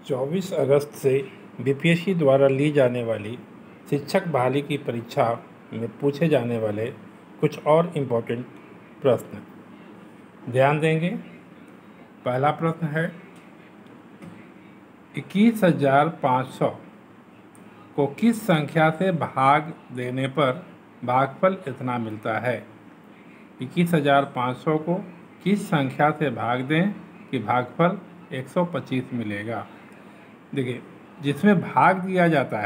24 अगस्त से बीपीएससी द्वारा ली जाने वाली शिक्षक बहाली की परीक्षा में पूछे जाने वाले कुछ और इम्पोर्टेंट प्रश्न ध्यान देंगे। पहला प्रश्न है 21,500 को किस संख्या से भाग देने पर भागफल इतना मिलता है। 21,500 को किस संख्या से भाग दें कि भागफल 125 मिलेगा। देखिए, जिसमें भाग दिया जाता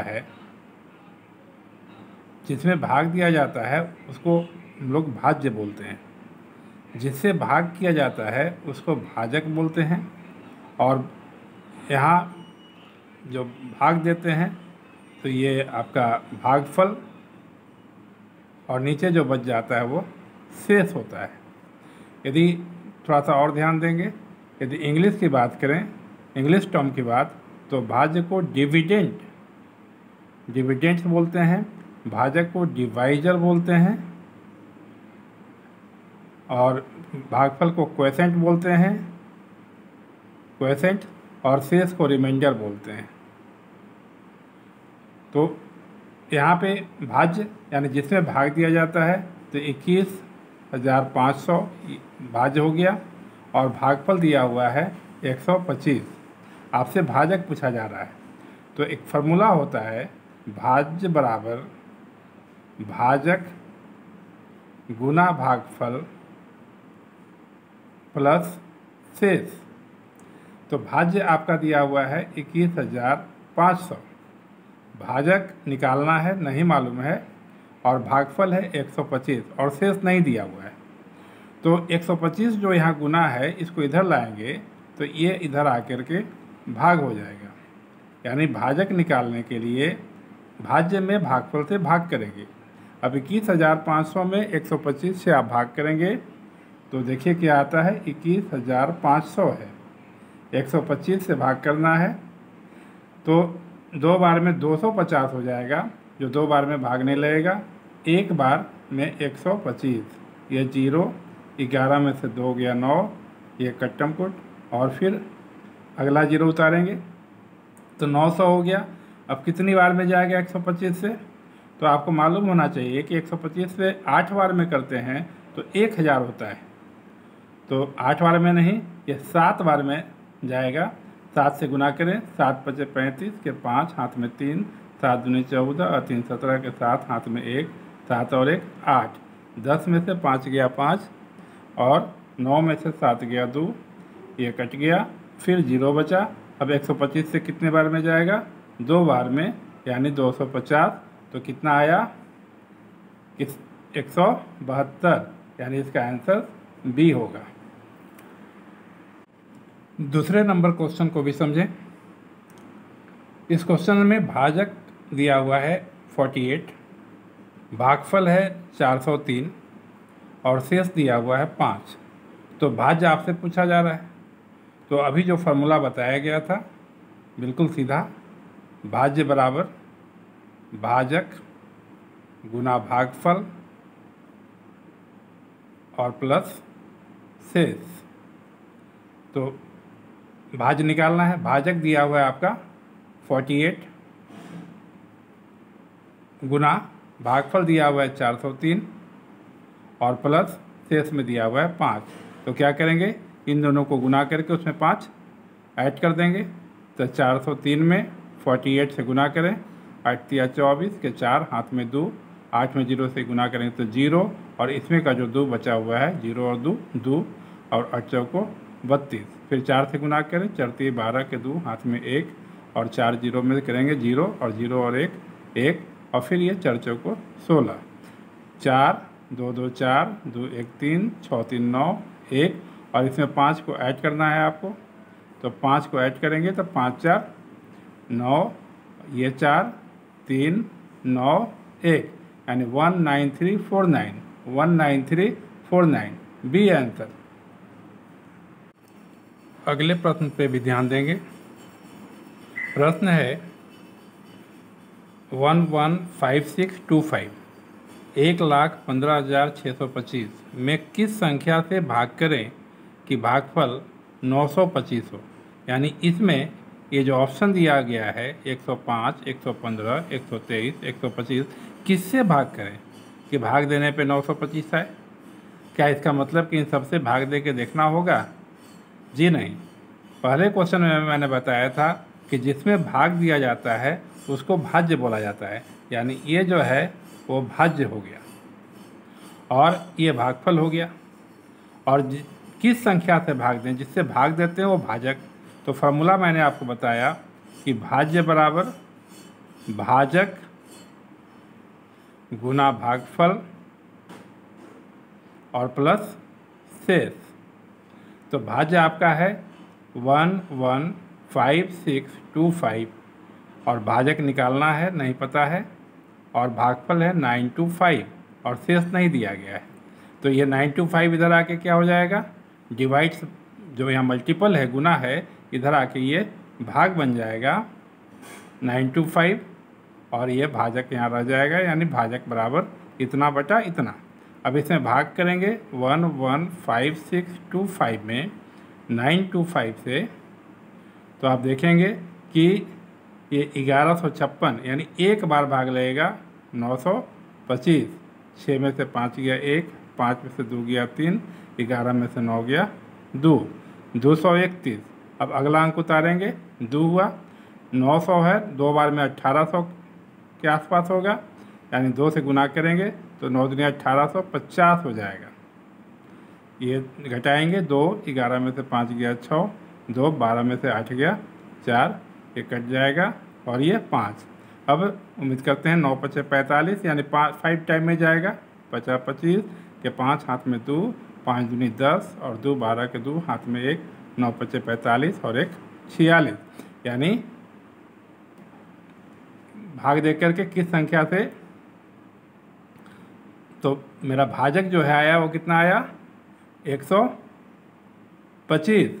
है उसको हम लोग भाज्य बोलते हैं, जिससे भाग किया जाता है उसको भाजक बोलते हैं, और यहाँ जो भाग देते हैं तो ये आपका भागफल, और नीचे जो बच जाता है वो शेष होता है। यदि थोड़ा सा और ध्यान देंगे, यदि इंग्लिश की बात करें, इंग्लिश टर्म की बात, तो भाज्य को डिविडेंड्स बोलते हैं, भाजक को डिवाइजर बोलते हैं, और भागफल को क्वोशेंट बोलते हैं, क्वोशेंट, और शेष को रिमाइंडर बोलते हैं। तो यहाँ पे भाज्य यानी जिसमें भाग दिया जाता है तो 21,500 भाज्य हो गया, और भागफल दिया हुआ है 125। आपसे भाजक पूछा जा रहा है तो एक फार्मूला होता है, भाज्य बराबर भाजक गुना भागफल प्लस शेष। तो भाज्य आपका दिया हुआ है 21,500, भाजक निकालना है, नहीं मालूम है, और भागफल है 125 और शेष नहीं दिया हुआ है। तो 125 जो यहाँ गुना है इसको इधर लाएंगे तो ये इधर आकर के भाग हो जाएगा, यानी भाजक निकालने के लिए भाज्य में भागफल से भाग करेंगे। अब 21,500 में 125 से आप भाग करेंगे तो देखिए क्या आता है, 21,500 है, 125 से भाग करना है तो दो बार में 250 हो जाएगा, जो दो बार में भागने लगेगा। एक बार में 125, ये 0, 11 में से 2 गया 9, ये कट्टम कुट, और फिर अगला 0 उतारेंगे तो 900 हो गया। अब कितनी बार में जाएगा 125 से, तो आपको मालूम होना चाहिए कि 125 से 8 बार में करते हैं तो 1000 होता है। तो 8 बार में नहीं, ये 7 बार में जाएगा। 7 से गुना करें, 7 × 5 = 35 के 5 हाथ में 3, 7 दूनी 14 और 3 17 के 7 हाथ में 1, 7 और 1 8, 10 में से 5 गया 5, और 9 में से 7 गया 2, ये कट गया, फिर 0 बचा। अब 125 से कितने बार में जाएगा, 2 बार में, यानी 250। तो कितना आया, 172, यानी इसका आंसर बी होगा। दूसरे नंबर क्वेश्चन को भी समझें। इस क्वेश्चन में भाजक दिया हुआ है 48, भागफल है 403 और शेष दिया हुआ है 5। तो भाज्य आपसे पूछा जा रहा है, तो अभी जो फार्मूला बताया गया था बिल्कुल सीधा, भाज्य बराबर भाजक गुना भागफल और प्लस शेष। तो भाज्य निकालना है, भाजक दिया हुआ है आपका 48 गुना भागफल दिया हुआ है 403 और प्लस शेष में दिया हुआ है 5। तो क्या करेंगे, इन दोनों को गुना करके उसमें 5 ऐड कर देंगे। तो 403 में 48 से गुना करें, 8 × 24 के 4 हाथ में 2, 8 में 0 से गुना करेंगे तो 0, और इसमें का जो 2 बचा हुआ है 0 और 2 2, और 8 चौको 32, फिर 4 से गुना करें, 4 × 12 के 2 हाथ में 1, और 4 0 में करेंगे 0 और 0 और 1 1, और फिर ये 4 चौको 16, 4 2 2 4 2 1 3 6 3 9 1, और इसमें 5 को ऐड करना है आपको। तो 5 को ऐड करेंगे तो 5 4 9, ये 4 3 9 1, यानी 19349, 19349 बी आंसर। अगले प्रश्न पे भी ध्यान देंगे। प्रश्न है 115625, 1,15,625 में किस संख्या से भाग करें कि भागफल 925 हो। यानी इसमें ये जो ऑप्शन दिया गया है 105, 115, 123, 125 किससे भाग करें कि भाग देने पे 925 आए? क्या इसका मतलब कि इन सबसे भाग दे के देखना होगा? जी नहीं। पहले क्वेश्चन में मैंने बताया था कि जिसमें भाग दिया जाता है उसको भाज्य बोला जाता है, यानी ये जो है वो भाज्य हो गया और ये भागफल हो गया। और किस संख्या से भाग दें, जिससे भाग देते हैं वो भाजक। तो फार्मूला मैंने आपको बताया कि भाज्य बराबर भाजक गुना भागफल और प्लस शेष। तो भाज्य आपका है 115,625 और भाजक निकालना है, नहीं पता है, और भागफल है 925 और शेष नहीं दिया गया है। तो ये 925 इधर आके क्या हो जाएगा, डिवाइड्स, जो यहाँ मल्टीपल है गुना है, इधर आके ये भाग बन जाएगा 925 और ये भाजक यहाँ रह जाएगा, यानी भाजक बराबर इतना बटा इतना। अब इसमें भाग करेंगे 115,625 में 925 से, तो आप देखेंगे कि ये 1156, यानी एक बार भाग लगेगा 925। 6 में से 5 गया 1, 5 में से 2 गया 3, 11 में से 9 गया 2, 231। अब अगला अंक उतारेंगे, 2 हुआ, 900 है, 2 बार में 1800 के आसपास होगा, यानी 2 से गुना करेंगे तो 9 दूनी 1850 हो जाएगा। ये घटाएंगे, 2, 11 में से 5 गया 6, 2, 12 में से 8 गया 4, ये कट जाएगा और ये 5। अब उम्मीद करते हैं 9 पचे 45, यानी 5 टाइम में जाएगा, 50 25 के 5 हाथ में 2, 5 दूनी 10 और 2 12 के 2 हाथ में 1, 9 पचे 45 और 1 46, यानी भाग दे करके किस संख्या से, तो मेरा भाजक जो है आया वो कितना आया 125।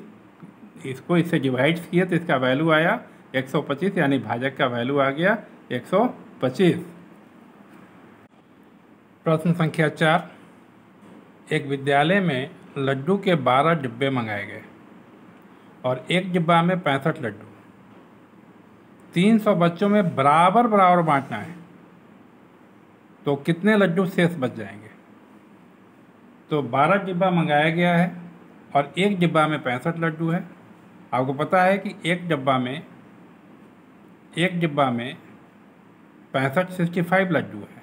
इसको इससे डिवाइड किए तो इसका वैल्यू आया 125, यानी भाजक का वैल्यू आ गया 125। प्रश्न संख्या 4, एक विद्यालय में लड्डू के 12 डिब्बे मंगाए गए और एक डिब्बा में 65 लड्डू। 300 बच्चों में बराबर बराबर बांटना है, तो कितने लड्डू शेष बच जाएंगे? तो 12 डिब्बा मंगाया गया है और एक डिब्बा में 65 लड्डू है। आपको पता है कि एक डिब्बा में 65 लड्डू है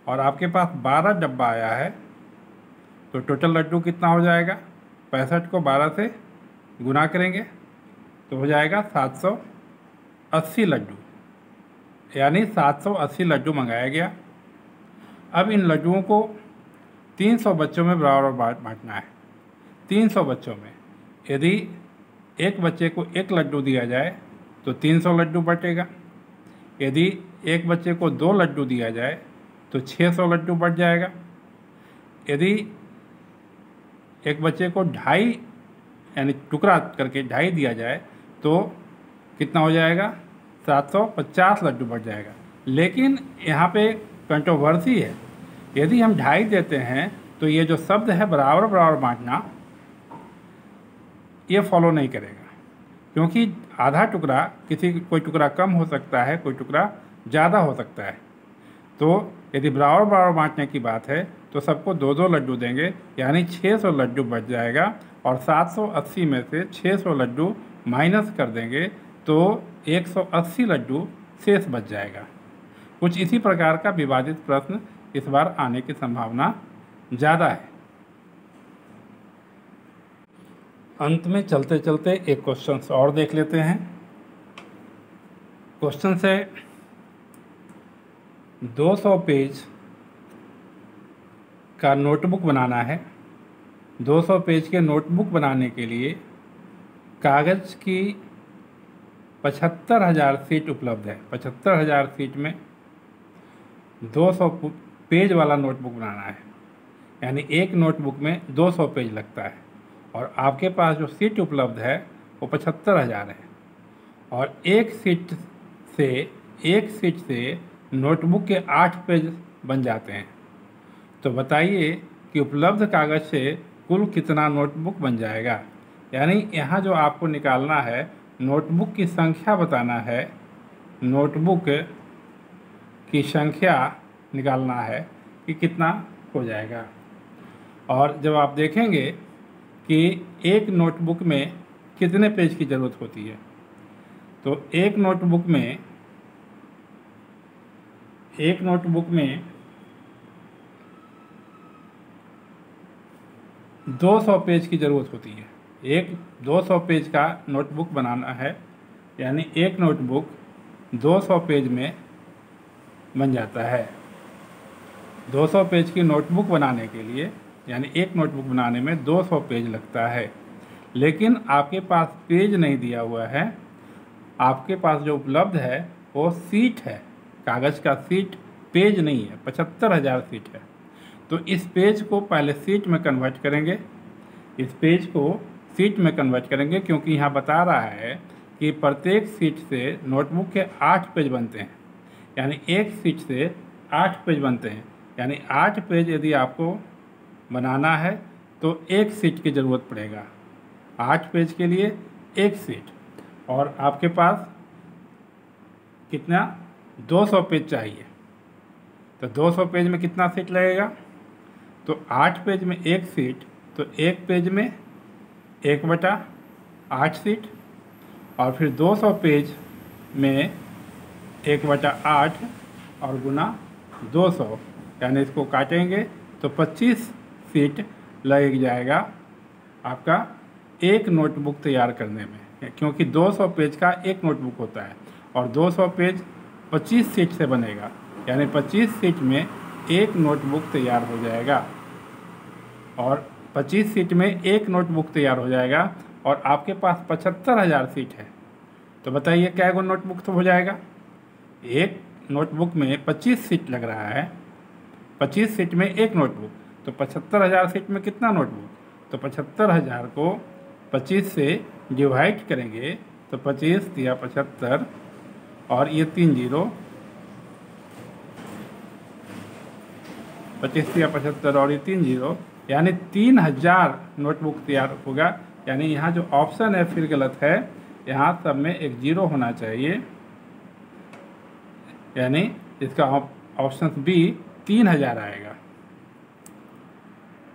और आपके पास 12 डब्बा आया है, तो टोटल लड्डू कितना हो जाएगा? 65 को 12 से गुना करेंगे तो हो जाएगा 780 लड्डू, यानी 780 लड्डू मंगाया गया। अब इन लड्डुओं को 300 बच्चों में बराबर बांटना है। 300 बच्चों में यदि एक बच्चे को 1 लड्डू दिया जाए तो 300 लड्डू बटेगा। यदि एक बच्चे को 2 लड्डू दिया जाए तो 600 लड्डू बच जाएगा। यदि एक बच्चे को 2.5 यानी टुकड़ा करके 2.5 दिया जाए तो कितना हो जाएगा? 750 लड्डू बढ़ जाएगा। लेकिन यहाँ पे कंट्रोवर्सी है, यदि हम 2.5 देते हैं तो ये जो शब्द है बराबर बराबर बांटना, ये फॉलो नहीं करेगा, क्योंकि आधा टुकड़ा कोई टुकड़ा कम हो सकता है, कोई टुकड़ा ज़्यादा हो सकता है। तो यदि बराबर बराबर बांटने की बात है तो सबको 2-2 लड्डू देंगे, यानी 600 लड्डू बच जाएगा और 780 में से 600 लड्डू माइनस कर देंगे तो 180 लड्डू शेष बच जाएगा। कुछ इसी प्रकार का विवादित प्रश्न इस बार आने की संभावना ज़्यादा है। अंत में चलते चलते एक क्वेश्चन और देख लेते हैं। क्वेश्चन से 200 पेज का नोटबुक बनाना है। 200 पेज के नोटबुक बनाने के लिए कागज़ की 75,000 सीट उपलब्ध है। 75,000 सीट में 200 पेज वाला नोटबुक बनाना है, यानी एक नोटबुक में 200 पेज लगता है और आपके पास जो सीट उपलब्ध है वो 75,000 है और एक सीट से नोटबुक के 8 पेज बन जाते हैं। तो बताइए कि उपलब्ध कागज़ से कुल कितना नोटबुक बन जाएगा। यानी यहाँ जो आपको निकालना है नोटबुक की संख्या बताना है, नोटबुक की संख्या निकालना है कि कितना हो जाएगा। और जब आप देखेंगे कि एक नोटबुक में कितने पेज की ज़रूरत होती है, तो एक नोटबुक में 200 पेज की ज़रूरत होती है। एक 200 पेज का नोटबुक बनाना है, यानी एक नोटबुक 200 पेज में बन जाता है। 200 पेज की नोटबुक बनाने के लिए, यानी एक नोटबुक बनाने में 200 पेज लगता है। लेकिन आपके पास पेज नहीं दिया हुआ है, आपके पास जो उपलब्ध है वो सीट है, कागज़ का सीट, पेज नहीं है। 75,000 सीट है। तो इस पेज को पहले सीट में कन्वर्ट करेंगे, क्योंकि यहाँ बता रहा है कि प्रत्येक सीट से नोटबुक के 8 पेज बनते हैं, यानी एक सीट से 8 पेज बनते हैं। यानी 8 पेज यदि आपको बनाना है तो एक सीट की ज़रूरत पड़ेगा। 8 पेज के लिए एक सीट, और आपके पास कितना 200 पेज चाहिए, तो 200 पेज में कितना सीट लगेगा, तो 8 पेज में एक सीट, तो एक पेज में 1/8 सीट, और फिर 200 पेज में 1/8 और गुना 200, यानी इसको काटेंगे तो 25 सीट लग जाएगा आपका एक नोटबुक तैयार करने में, क्योंकि 200 पेज का एक नोटबुक होता है और 200 पेज 25 सीट से बनेगा, यानी 25 सीट में एक नोटबुक तैयार हो जाएगा। और 25 सीट में एक नोटबुक तैयार हो जाएगा, और आपके पास 75,000 सीट है। तो बताइए क्या गो नोटबुक तो हो जाएगा। एक नोटबुक में 25 सीट लग रहा है, 25 सीट में एक नोटबुक, तो 75,000 सीट में कितना नोटबुक, तो 75,000 को 25 से डिवाइड करेंगे तो 25 या 75 और ये 3 जीरो, 25 या 75 और ये 3 जीरो, यानी 3000 नोटबुक तैयार होगा। यानी यहाँ जो ऑप्शन है फिर गलत है, यहाँ सब में एक जीरो होना चाहिए, यानी इसका ऑप्शन बी 3000 आएगा।